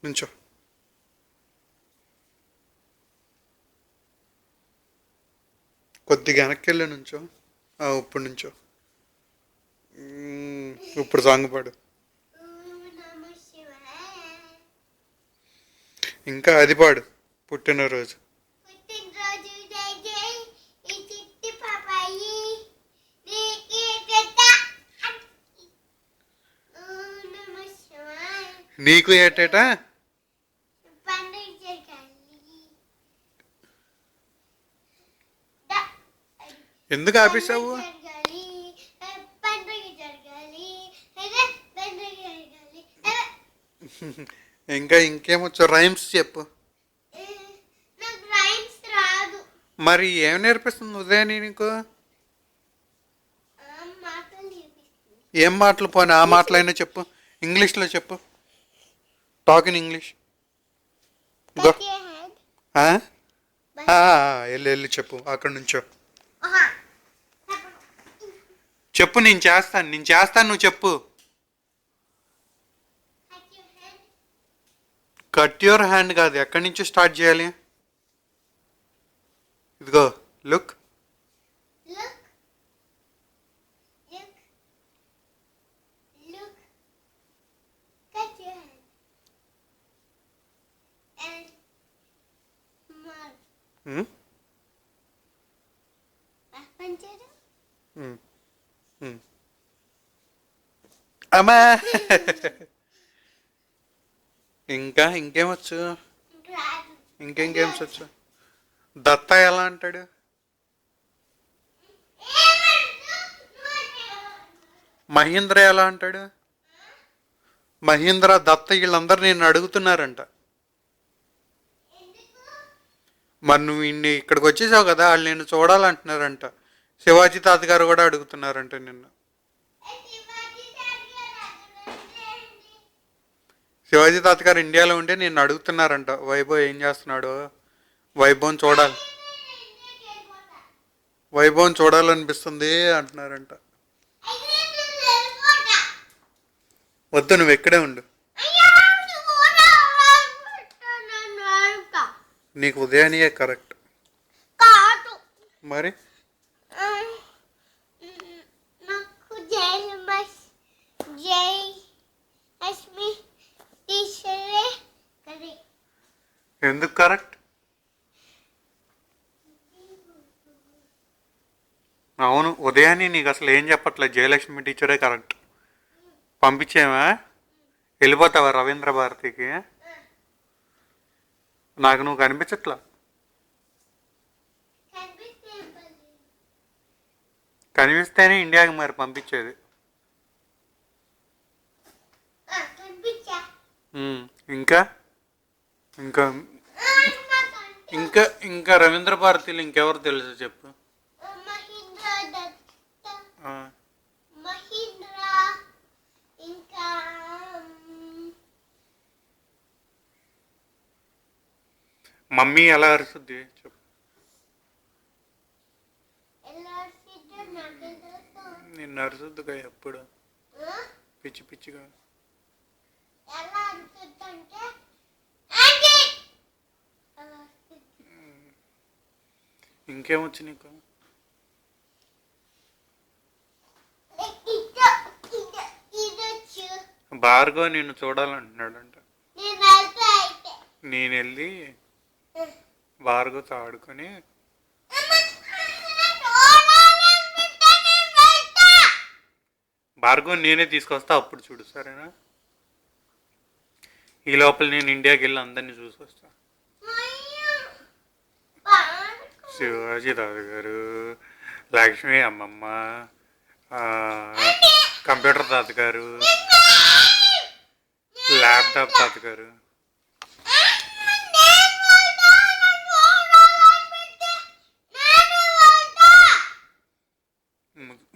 నుంచో. కొద్దిగా వెనక్కి వెళ్ళి నుంచో. ఇప్పుడు నుంచో. ఇప్పుడు సాంగ్ పాడు. ఇంకా అది పాడు, పుట్టినరోజు. నీకు ఏటేటా? ఎందుకు ఆపేసావు? ఇంకా ఇంకేమొచ్చు? రైమ్స్ చెప్పు. మరి ఏం నేర్పిస్తుంది ఉదయాన్ని నీకు? ఏం మాటలు? పోనీ ఆ మాటలైనా చెప్పు, ఇంగ్లీష్లో చెప్పు. Talk in English. వెళ్ళి వెళ్ళి చెప్పు అక్కడి నుంచో. చెప్పు, నేను చేస్తాను, నువ్వు చెప్పు. కట్ యువర్ హ్యాండ్ కాదు, ఎక్కడి నుంచి స్టార్ట్ చేయాలి? ఇదిగో లుక్. అమ్మా. ఇంకా ఇంకేమొచ్చు? ఇంకేం గేమ్స్ వచ్చు? దత్త ఎలా అంటాడు? మహేంద్ర ఎలా అంటాడు? మహేంద్ర, దత్త వీళ్ళందరూ నేను అడుగుతున్నారంట. మరి నువ్వు ఇక్కడికి వచ్చేసావు కదా, వాళ్ళు నేను చూడాలంటున్నారంట. శివాజీ తాత గారు కూడా అడుగుతున్నారంట నిన్ను. శివాజీ తాత గారు ఇండియాలో ఉంటే నిన్ను అడుగుతున్నారంట, వైభవ్ ఏం చేస్తున్నాడు, వైభవం చూడాలనిపిస్తుంది అంటున్నారంట. వద్దు, నువ్వు ఎక్కడే ఉండు. నీకు ఉదయానియే కరెక్ట్. మరి ఎందుకు కరెక్ట్? అవును, ఉదయాన్నే నీకు అసలు ఏం చెప్పట్లేదు, జయలక్ష్మి టీచరే కరెక్ట్. పంపించేమా? వెళ్ళిపోతావా రవీంద్ర భారతికి? నాకు నువ్వు కనిపించట్లా. కనిపిస్తేనే ఇండియాకి మరి పంపించేది. ఇంకా ఇంకా ఇంకా ఇంకా రవీంద్ర భారతిలో ఇంకెవరు తెలుసు చెప్పు. మమ్మీ ఎలా అరుస్తుంది చెప్పు. నిన్ను అరుస్తుందిగా ఎప్పుడు, పిచ్చి పిచ్చిగా. ఇంకేమొచ్చు నీకు? భార్గవ్ నిన్ను చూడాలంటున్నాడంట. నేను వెళ్ళి భార్గవ్తో ఆడుకొని భార్గవ్ నేనే తీసుకొస్తా, అప్పుడు చూడు సరేనా? ఈ లోపల నేను ఇండియాకి వెళ్ళి అందరినీ చూసి వస్తా. శివాజీ తాత గారు, లక్ష్మి అమ్మమ్మ, కంప్యూటర్ తాత గారు, ల్యాప్టాప్ తాత గారు.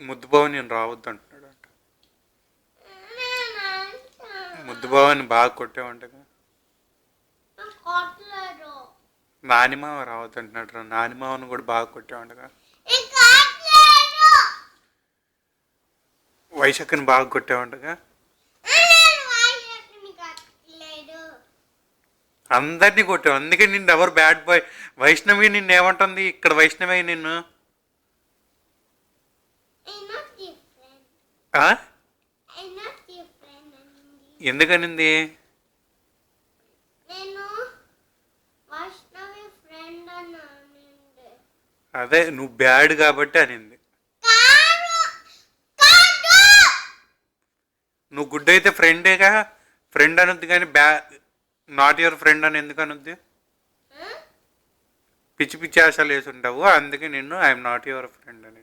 ముద్దుబావ నేను రావద్దు అంటున్నాడు అంట. ముద్దుబావని బాగా కొట్టేవంటగా. నానిమావ రావద్దు అంటున్నాడు. నానిమావని కూడా బాగా కొట్టేవంటగా. వైశాఖని బాగా కొట్టేవంటగా. అందరినీ కొట్టావు, అందుకే నిన్ను ఎవరు బ్యాడ్ బాయ్. వైష్ణవి నిన్ను ఏమంటుంది ఇక్కడ? వైష్ణవి నిన్ను ఆ? ఎందుకనింది? అదే నువ్వు బ్యాడ్ కాబట్టి అనింది. నువ్వు గుడ్ అయితే ఫ్రెండేగా, ఫ్రెండ్ అనొద్దు కానీ నాట్ యువర్ ఫ్రెండ్ అని ఎందుకు అనొద్దు? పిచ్చి పిచ్చి ఆశలు వేసి ఉంటావు, అందుకే నిన్ను ఐఎమ్ నాట్ యువర్ ఫ్రెండ్ అని.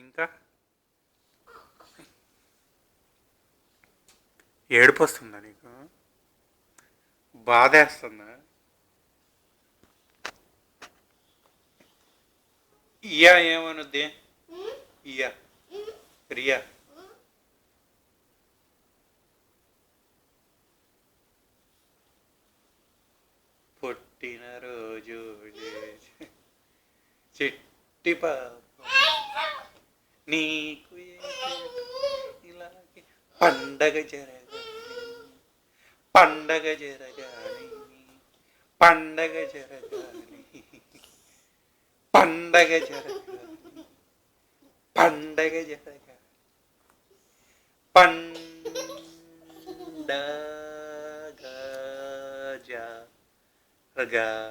ఇంకా ఏడుపు వస్తుందా నీకు? బాధేస్తుందా? ఇయా ఏమనుద్ది? ఇయా రియా పుట్టినరోజు చిట్టి పాప నీకు ఇలాగే పండగ జరగాలి, పండగ జరగాలి, పండగ జరగాలి, పండగ జరగాలి, పండగ జరగాలి, పండగ జరగాలి.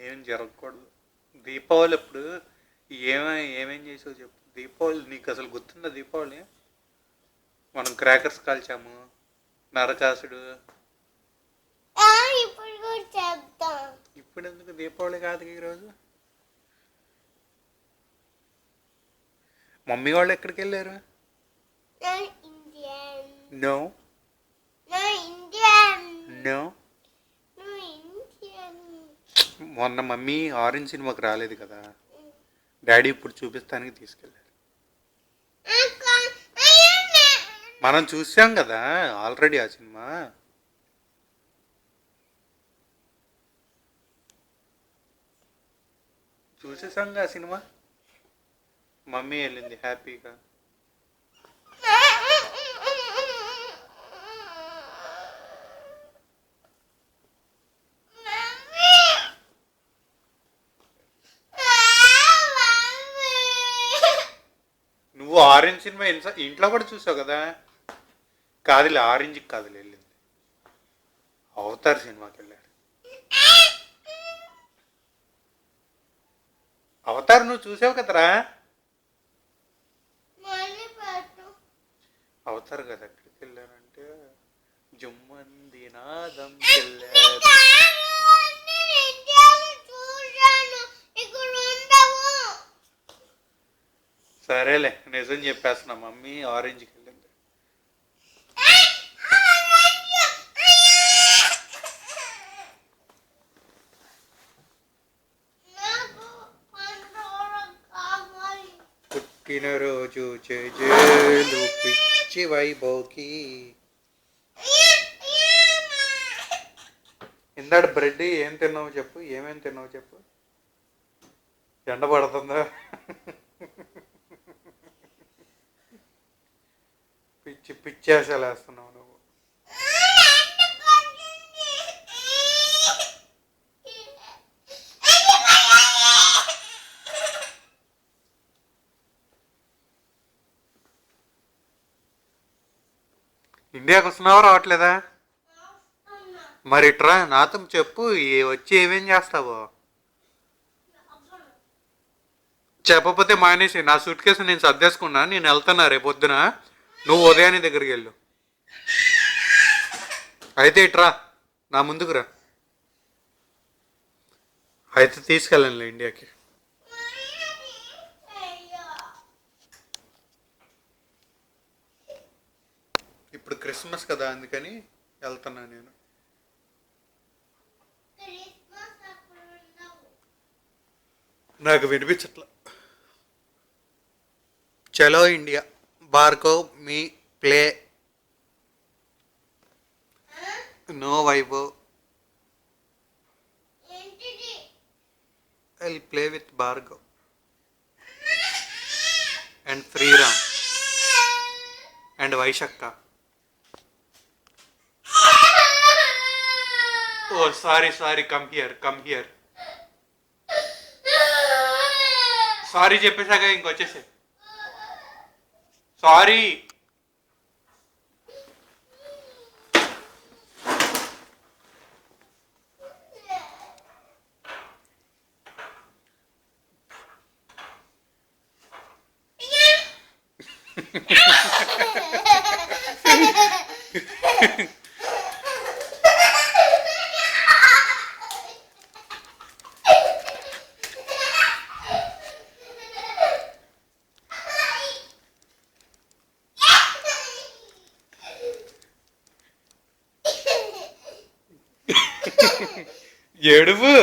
ఏం జరగకూడదు. దీపావళి అప్పుడు ఏమేం చేసావు చెప్పు. దీపావళి నీకు అసలు గుర్తుందా? దీపావళి మనం క్రాకర్స్ కాల్చాము, నరకాసుడు. ఇప్పుడు ఎందుకు? దీపావళి కాదు ఈరోజు. మమ్మీ వాళ్ళు ఎక్కడికి వెళ్ళారు? నో నో, మొన్న మమ్మీ ఆరెంజ్ సినిమాకి రాలేదు కదా, డాడీ ఇప్పుడు చూపిస్తానికి తీసుకెళ్ళారు. మనం చూసాం కదా ఆల్రెడీ ఆ సినిమా. చూసేసాంగా ఆ సినిమా. మమ్మీ వెళ్ళింది హ్యాపీగా. నువ్వు ఆరెంజ్ సినిమా ఇంట్లో కూడా చూసావు కదా. కాదులే, ఆరెంజ్కి కాదులే వెళ్ళింది, అవతార్ సినిమాకి వెళ్ళారు. అవతార్ నువ్వు చూసావు కదరా. అవతార్ కదా ఎక్కడికి వెళ్ళారంటే జుమ్మంది నాదం వెళ్ళారు. సరేలే, నిజం చెప్పేస్తున్నా, మమ్మీ ఆరెంజ్కి వెళ్ళింది. పుట్టినరోజు చేజేలు పిచ్చి వైభవ్కి. ఇందాడు బ్రెడ్ ఏం తిన్నావు చెప్పు, ఏమేమి తిన్నావు చెప్పు. ఎండ పడుతుందా? పిచ్చి పిచ్చి ఆశలు వేస్తున్నావు నువ్వు. ఇండియాకి వస్తున్నావా రావట్లేదా? మరి ఇట్రా నాతో చెప్పు, వచ్చి ఏమేం చేస్తావో చెప్పకపోతే మానేసి. నా సూట్ కేసు నేను సర్దేసుకున్నా, నేను వెళ్తున్నా రేపు పొద్దున. నువ్వు ఉదయాన్ని దగ్గరికి వెళ్ళు. అయితే ఇట్రా నా ముందుకు రా, అయితే తీసుకెళ్ళండి ఇండియాకి. ఇప్పుడు క్రిస్మస్ కదా, అందుకని వెళ్తున్నా నేను. నాకు వినిపించట్లా. చలో India, Bhargav me play. No Vaibhav. I'll play with Bhargav and Sriram and Vaishakha. Oh, sorry, come here. Sorry చెప్పేశాక ఇంకొచ్చేసే. సారీ. ఏడుపు.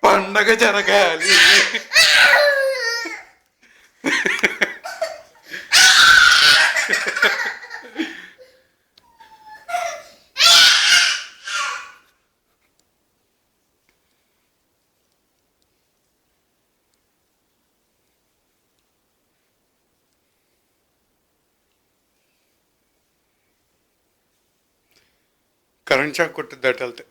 పండగ జరగాలి. కరెంట్ షాక్ కొట్టుద్దట వెళ్తే.